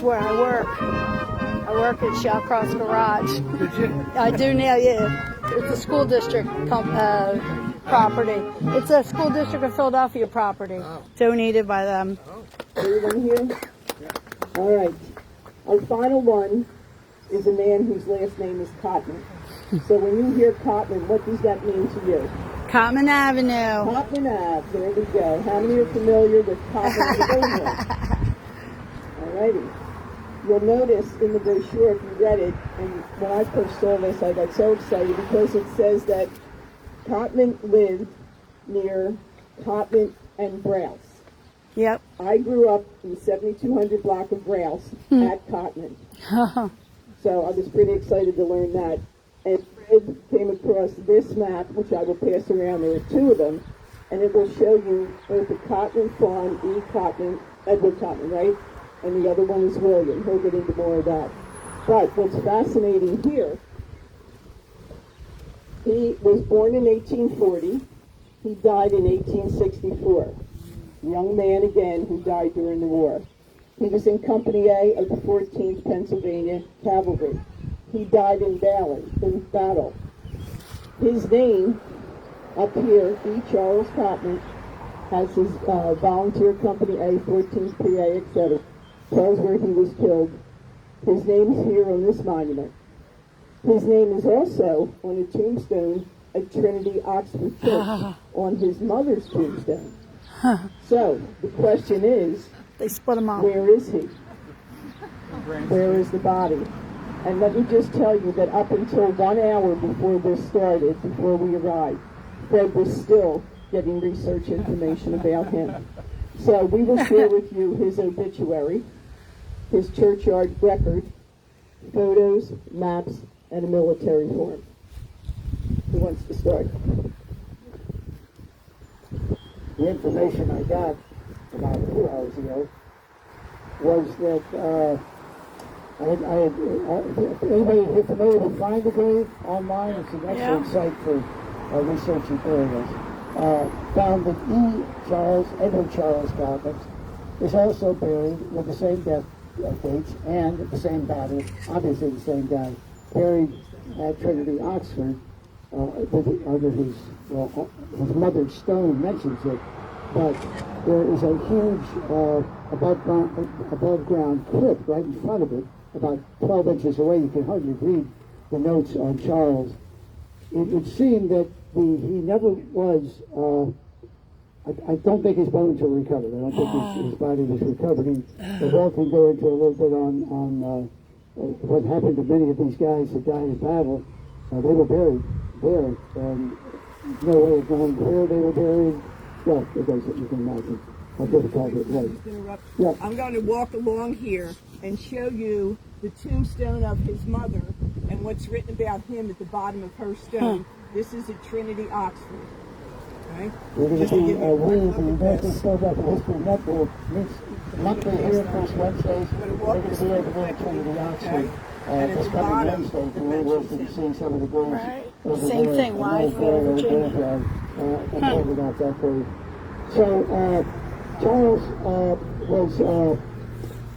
where I work. I work at Shellcross Garage. Did you? I do now, yeah. It's a school district property. It's a school district of Philadelphia property, donated by them. Everyone here? All right. Our final one is a man whose last name is Cotman. So when you hear Cotman, what does that mean to you? Cotman Avenue. Cotman Ave. There we go. How many are familiar with Cotman? All righty. You'll notice in the brochure, if you read it, and when I first saw this, I got so excited because it says that Cotman lived near Cotman and Browse. Yep. I grew up in the 7200 block of Browse at Cotman. So I was pretty excited to learn that. And Fred came across this map, which I will pass around. There are two of them, and it will show you both the Cotman farm, E. Cotman, Edward Cotman, right? And the other one is William. He'll get into more of that. But what's fascinating here, he was born in 1840. He died in 1864. Young man again who died during the war. He was in Company A of the 14th Pennsylvania Cavalry. He died in battle. His name up here, E. Charles Cotman, has his volunteer Company A, 14th PA, etc. Tells where he was killed. His name is here on this monument. His name is also on a tombstone at Trinity Oxford Church on his mother's tombstone. So the question is, They split him up. where is he? Where is the body? And let me just tell you that up until 1 hour before this started, before we arrived, Fred was still getting research information about him. So we will share with you his obituary, his churchyard record, photos, maps, and a military form. Who wants to start? The information I got about 2 hours ago was that anybody who's familiar with Find the Grave online, it's an excellent site for researching burials. Found that Edward Charles Cotman is also buried with the same death dates and the same body, obviously the same guy, buried at Trinity, Oxford, under his mother's stone mentions it, but there is a huge above ground cliff right in front of it, about 12 inches away. You can hardly read the notes on Charles. It would seem that he never was, I don't think his bones were recovered. I don't think his body was recovered. The Walt can go into a little bit on what happened to many of these guys that died in battle. They were buried there, and no way of knowing where they were buried. Well, you can imagine how difficult it was. Yeah. I'm going to walk along here and show you the tombstone of his mother and what's written about him at the bottom of her stone. This is at Trinity, Oxford. Okay? We're going to be reading the American Philadelphia History Network monthly here first Wednesdays. We're going to be able to go to the Oxford this coming Wednesday. We're working to see some of the graves. Right. Same thing, Wytheville, Virginia. And out that way. So Charles was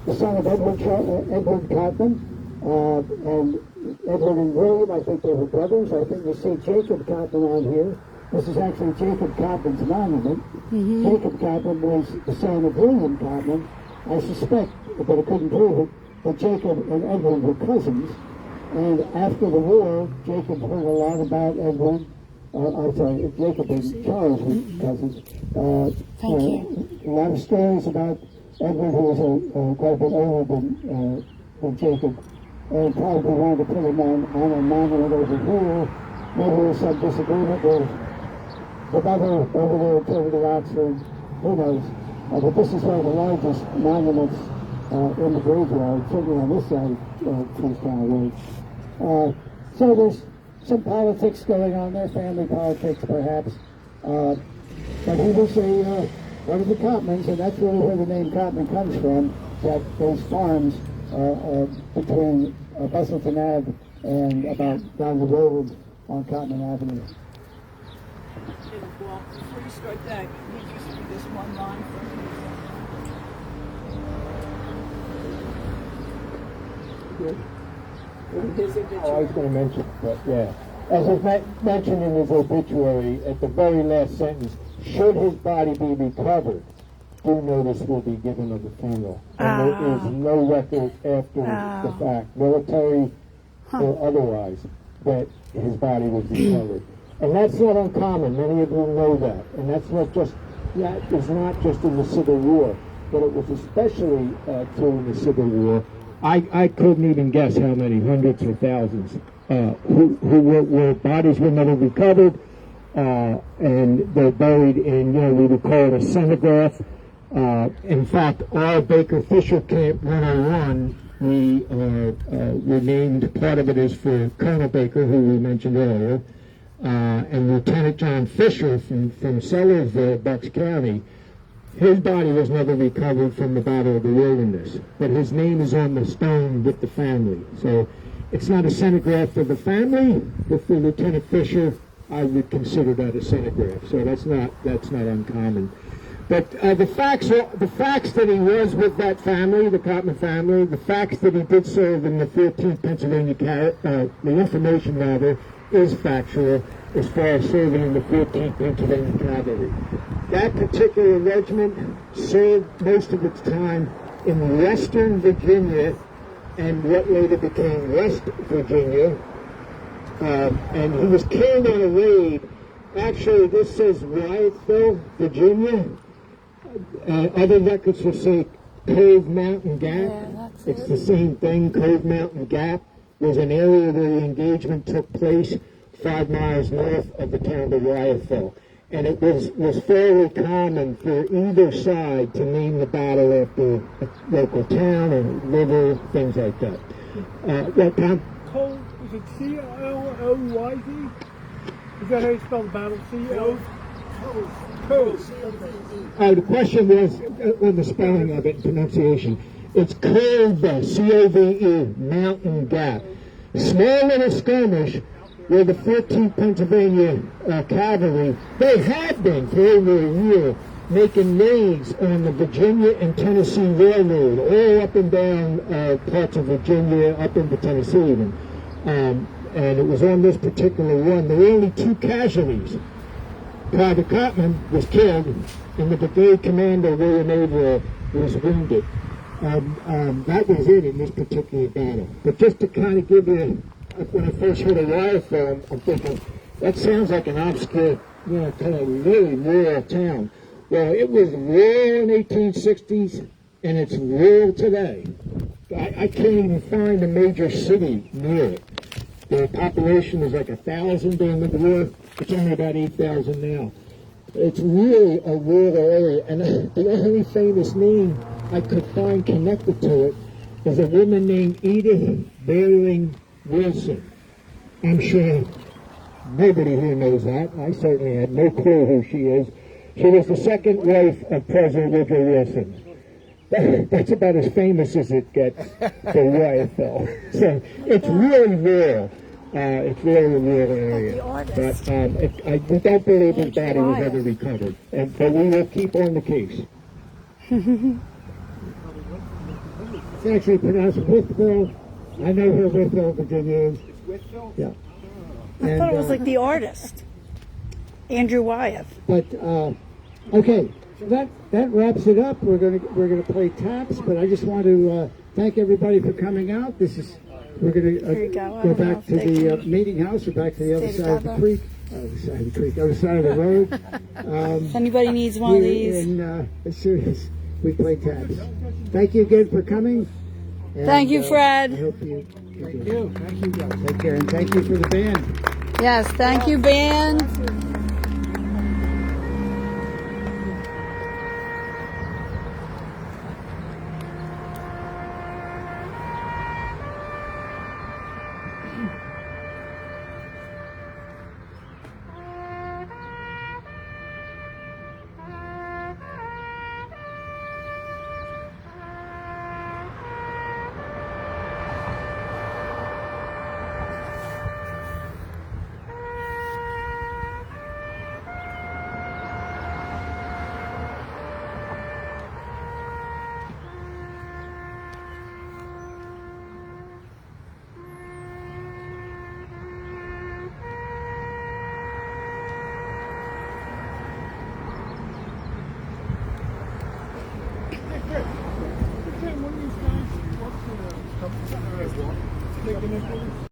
the son of Edward Cotman, and Edward and William, I think they were brothers. I think you see Jacob Cotman on here. This is actually Jacob Cotman's monument. Jacob Cotman was the son of William Cotman. I suspect, but I couldn't prove it, that Jacob and Edward were cousins. And after the war, Jacob heard a lot about Edward. Jacob and Charles were cousins. Thank you. A lot of stories about Edward, who was quite a bit older than Jacob, and probably wanted to put him on a monument over here. Maybe there was some disagreement with the mother over there at Trinity, Oxford. Who knows? But this is one of the largest monuments in the graveyard, certainly on this side of Queenstown Road. So there's some politics going on there, family politics perhaps. But he was one of the Cotmans, and that's really where the name Cotman comes from, that those farms between Bustleton Ave and about down the road on Cotman Avenue. Well, before you start that, can you just read this one line from here. In his Oh, I obituary. was going to mention, but yeah. As was mentioned in his obituary, at the very last sentence, should his body be recovered, due notice will be given of the funeral. And there is no record after the fact, military or otherwise, that his body was recovered. And that's not uncommon. Many of you know that. And that is not just in the Civil War, but it was especially during the Civil War. I couldn't even guess how many, hundreds or thousands, who were bodies were never recovered, and they're buried in, we would call it a cenotaph. In fact, our Baker Fisher Camp 101, we named, part of it is for Colonel Baker, who we mentioned earlier, and Lieutenant John Fisher from Sellersville, Bucks County. His body was never recovered from the Battle of the Wilderness, but his name is on the stone with the family. So it's not a cenotaph for the family, but for Lieutenant Fisher, I would consider that a cenotaph. So that's not uncommon. But the facts that he was with that family, the Cotman family, the facts that he did serve in the 14th Pennsylvania, the information rather, is factual as far as serving in the 14th Pennsylvania Cavalry. That particular regiment served most of its time in Western Virginia and what later became West Virginia. And he was killed on a raid. Actually, this says Wyethville, Virginia. Other records will say Cove Mountain Gap. It's the same thing. Cove Mountain Gap was an area where the engagement took place 5 miles north of the town of Wyethville. And it was fairly common for either side to name the battle after a local town or river, things like that. What, Tom? Cove, is it C-O-O-Y-D? Is that how you spell the battle? C-O? Cove. The question was on the spelling of it and pronunciation. It's Cove, C-O-V-E, Mountain Gap. Small little skirmish where the 14th Pennsylvania Cavalry, they had been for over a year making raids on the Virginia and Tennessee Railroad, all up and down parts of Virginia, up into Tennessee even. And it was on this particular one. There were only 2 casualties. Private Cotman was killed, and the brigade commander, William Averill, was wounded. That was it in this particular battle. But just to kind of give you, when I first heard a wire film, I'm thinking, that sounds like an obscure, kind of really rural town. Well, it was rural in the 1860s, and it's rural today. I can't even find a major city near it. The population was like 1,000 during the war. It's only about 8,000 now. It's really a rural area, and the only famous name I could find connected to it is a woman named Edith Baring Wilson. I'm sure nobody here knows that. I certainly had no clue who she is. She was the second wife of President Woodrow Wilson. That's about as famous as it gets for Wyethville. So it's really rural. It's really a rural area. But I don't believe his body was ever recovered. But we will keep on the case. It's actually pronounced Wyethville. I know who Wyethville, Virginia is. Wyethville? Yeah. I thought it was like the artist, Andrew Wyeth. But okay, so that wraps it up. We're gonna play taps, but I just want to thank everybody for coming out. We're gonna go back to the meeting house. We're back to the other side of the creek. Other side of the road. If anybody needs one of these. And as soon as we play taps. Thank you again for coming. And, Thank you, Fred. I hope you. Thank you guys. Take care, and thank you for the band. Yes, thank you, band.